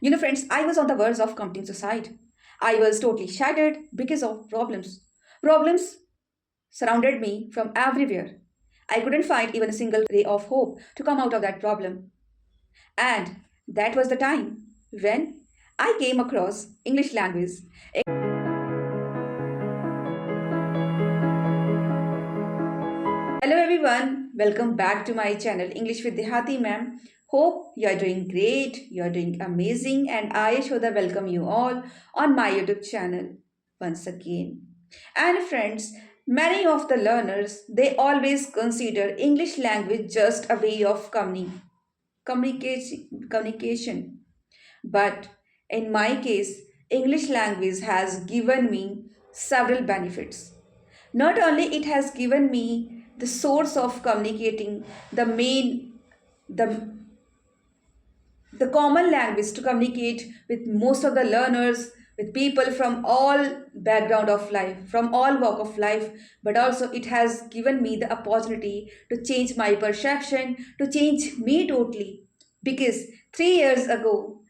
Friends, I was on the verge of committing suicide. I was totally shattered because of problems. Problems surrounded me from everywhere. I couldn't find even a single ray of hope to come out of that problem. And that was the time when I came across English language. Hello everyone, welcome back to my channel English with Dehati ma'am. Hope you are doing great, you are doing amazing, and I Yashoda welcome you all on my YouTube channel once again. And friends, many of the learners they always consider English language just a way of communication. But in my case, English language has given me several benefits. Not only it has given me the source of communicating, the main the the common language to communicate with most of the learners, with people from all background of life, from all walk of life, but also it has given me the opportunity to change my perception, to change me totally. Because 3 years ago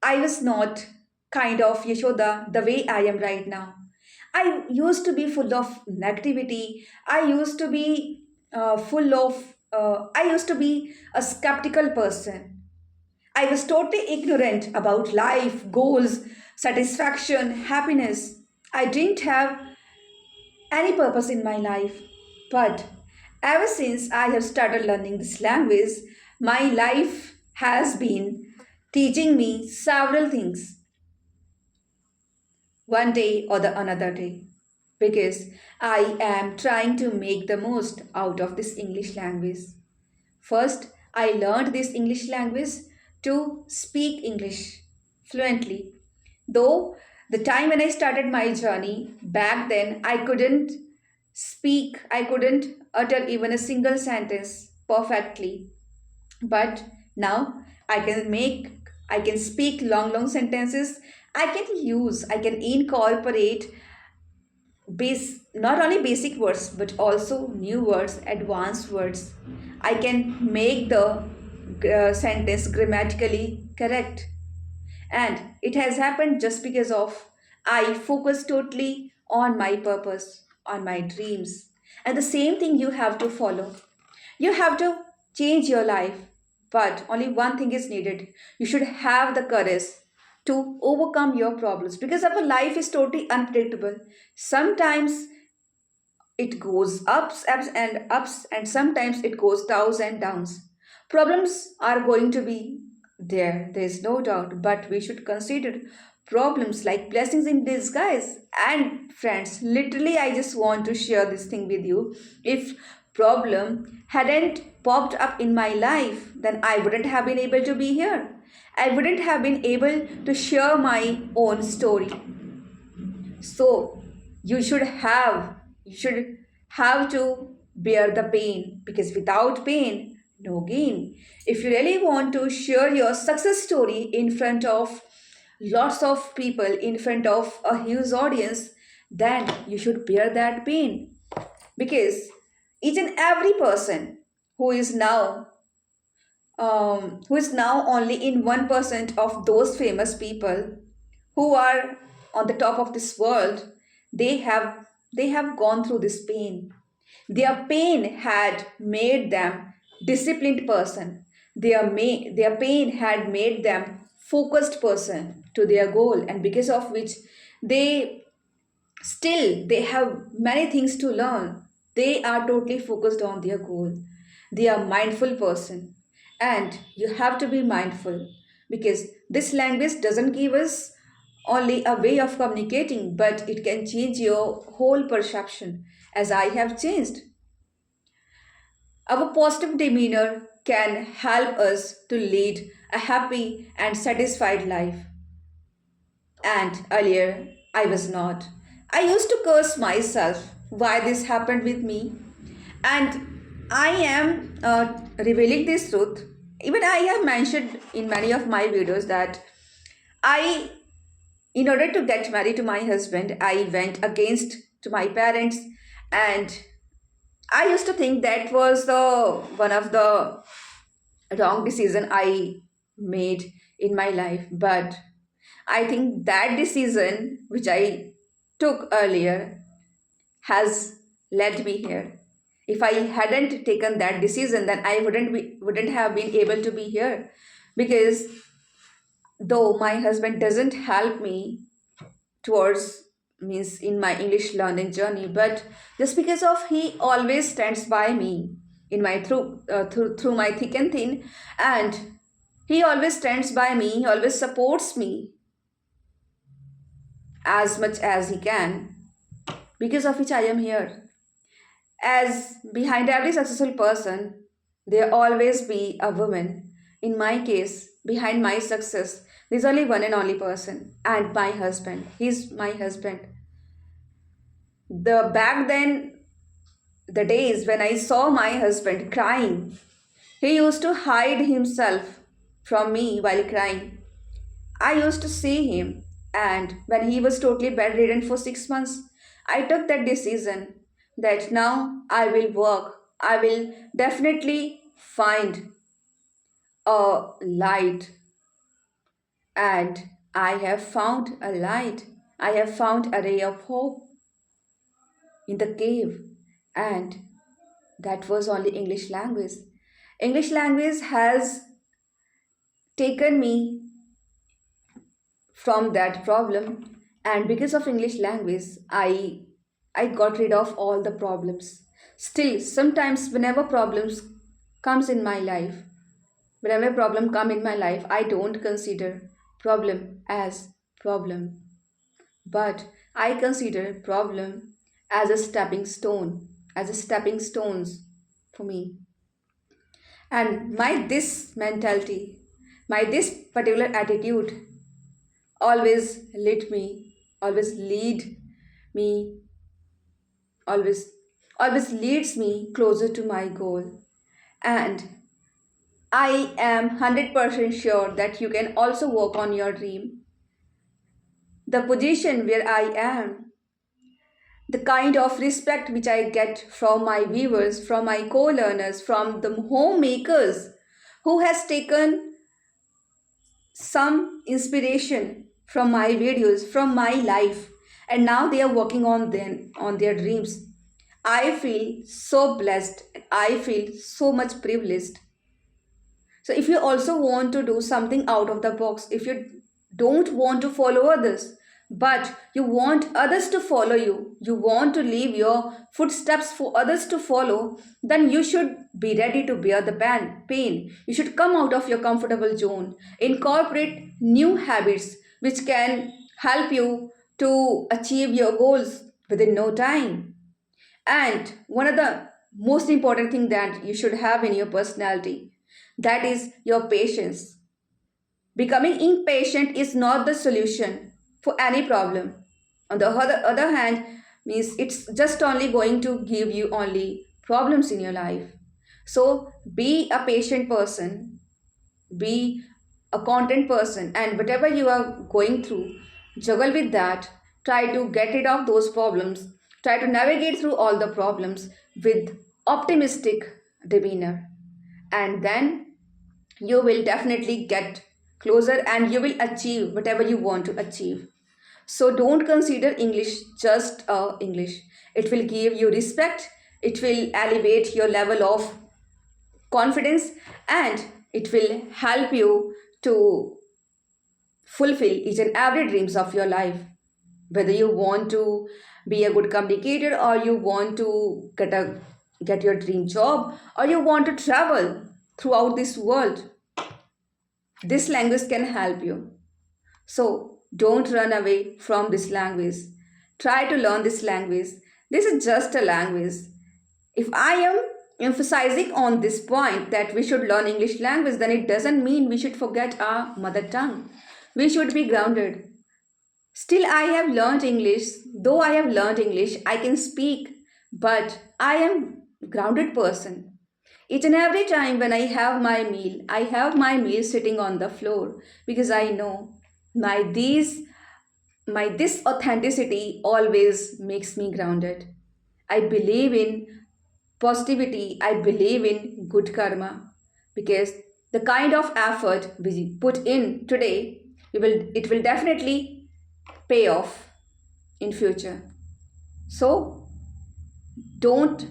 I was not kind of Yashoda the way I am right now. I used to be full of negativity. I used to be I used to be a skeptical person. I was totally ignorant about life, goals, satisfaction, happiness. I didn't have any purpose in my life. But ever since I have started learning this language, my life has been teaching me several things one day or the another day because I am trying to make the most out of this English language. First, I learned this English language to speak English fluently. Though the time when I started my journey, back then I couldn't utter even a single sentence perfectly. But now I can make, I can speak long sentences. I can incorporate not only basic words but also new words, advanced words. I can make the sentence grammatically correct, and it has happened just because of I focus totally on my purpose, on my dreams. And the same thing you have to follow. You have to change your life, but only one thing is needed. You should have the courage to overcome your problems because our life is totally unpredictable. Sometimes it goes ups, and sometimes it goes downs and downs. Problems are going to be there's no doubt, but we should consider problems like blessings in disguise. And friends, literally, I just want to share this thing with you. If problem hadn't popped up in my life, then I wouldn't have been able to be here. I wouldn't have been able to share my own story. So you should have to bear the pain because without pain, no gain. If you really want to share your success story in front of lots of people, in front of a huge audience, then you should bear that pain because each and every person who is now who is now only in 1% of those famous people who are on the top of this world, they have gone through this pain. Their pain had made them disciplined person. Their pain had made them focused person to their goal, and because of which they they have many things to learn. They are totally focused on their goal. They are mindful person, and you have to be mindful because this language doesn't give us only a way of communicating, but it can change your whole perception as I have changed. Our positive demeanor can help us to lead a happy and satisfied life. And earlier, I was not. I used to curse myself why this happened with me. And I am revealing this truth. Even I have mentioned in many of my videos that I, in order to get married to my husband, I went against to my parents, and I used to think that was the one of the wrong decision I made in my life. But I think that decision which I took earlier has led me here. If I hadn't taken that decision, then I wouldn't have been able to be here. Because though my husband doesn't help me towards means in my English learning journey, but just because of he always stands by me in my through my thick and thin, and he always stands by me, he always supports me as much as he can, because of which I am here. As behind every successful person, there always be a woman. In my case, behind my success, there's only one and only person, and my husband. He's my husband. The back then, the days when I saw my husband crying, he used to hide himself from me while crying. I used to see him, and when he was totally bedridden for 6 months, I took that decision that now I will work. I will definitely find a light, and I have found a light. I have found a ray of hope in the cave, and that was only English language. English language has taken me from that problem, and because of English language I got rid of all the problems. Still sometimes whenever problems comes in my life, whenever problem come in my life, I don't consider problem as problem, but I consider problem as a stepping stone, as a stepping stones for me. And my this mentality, my this particular attitude always lead me, always lead me, always always leads me closer to my goal. And I am 100% sure that you can also work on your dream. The position where I am, the kind of respect which I get from my viewers, from my co-learners, from the homemakers who has taken some inspiration from my videos, from my life, and now they are working on their dreams. I feel so blessed. I feel so much privileged. So if you also want to do something out of the box, if you don't want to follow others, but you want others to follow you, you want to leave your footsteps for others to follow, then you should be ready to bear the pain. You should come out of your comfortable zone, incorporate new habits which can help you to achieve your goals within no time. And one of the most important thing that you should have in your personality, that is your patience. Becoming impatient is not the solution for any problem. On the other hand, means it's just only going to give you only problems in your life. So be a patient person, be a content person, and whatever you are going through, juggle with that. Try to get rid of those problems. Try to navigate through all the problems with optimistic demeanor, and then you will definitely get closer and you will achieve whatever you want to achieve. So don't consider English just English. It will give you respect, it will elevate your level of confidence, and it will help you to fulfill each and every dreams of your life. Whether you want to be a good communicator, or you want to get your dream job, or you want to travel throughout this world, this language can help you. So don't run away from this language. Try to learn this language. This is just a language. If I am emphasizing on this point that we should learn English language, then it doesn't mean we should forget our mother tongue. We should be grounded. Still, I have learned English. Though I have learned English, I can speak, but I am grounded person. Each and every time when I have my meal sitting on the floor, because I know my these my this authenticity always makes me grounded. I believe in positivity, I believe in good karma, because The kind of effort we put in today, it will definitely pay off in future. So don't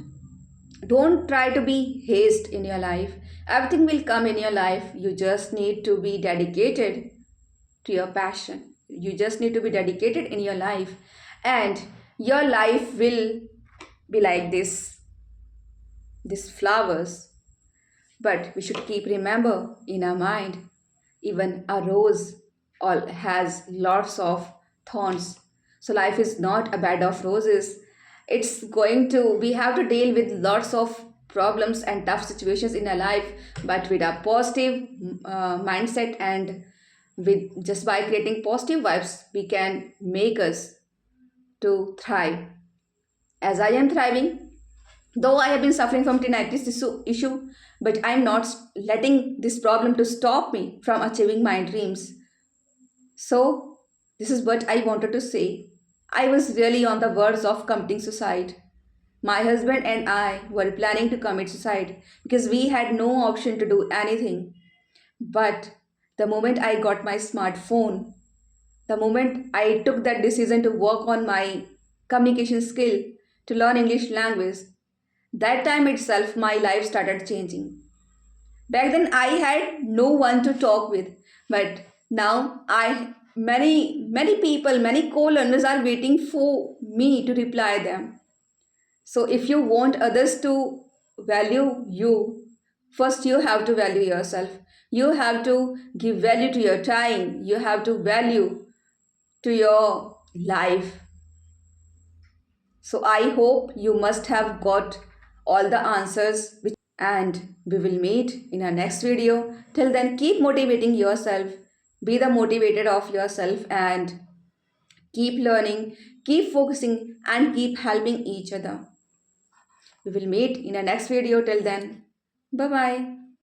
don't try to be haste in your life. Everything will come in your life. You just need to be dedicated to your passion. You just need to be dedicated in your life, and your life will be like this flowers. But we should keep remember in our mind, even a rose all has lots of thorns. So life is not a bed of roses. It's going to, we have to deal with lots of problems and tough situations in our life, but with a positive mindset, and with just by creating positive vibes, we can make us to thrive. As I am thriving, though I have been suffering from tinnitus issue, but I'm not letting this problem to stop me from achieving my dreams. So, this is what I wanted to say. I was really on the verge of committing suicide. My husband and I were planning to commit suicide because we had no option to do anything. But the moment I got my smartphone, the moment I took that decision to work on my communication skill, to learn English language, that time itself my life started changing. Back then I had no one to talk with, but now I many people, many co-learners are waiting for me to reply them. So if you want others to value you, first you have to value yourself. You have to give value to your time. You have to value to your life. So I hope you must have got all the answers, and we will meet in our next video. Till then, keep motivating yourself, be the motivator of yourself, and keep learning, keep focusing, and keep helping each other. We will meet in our next video. Till then, bye bye.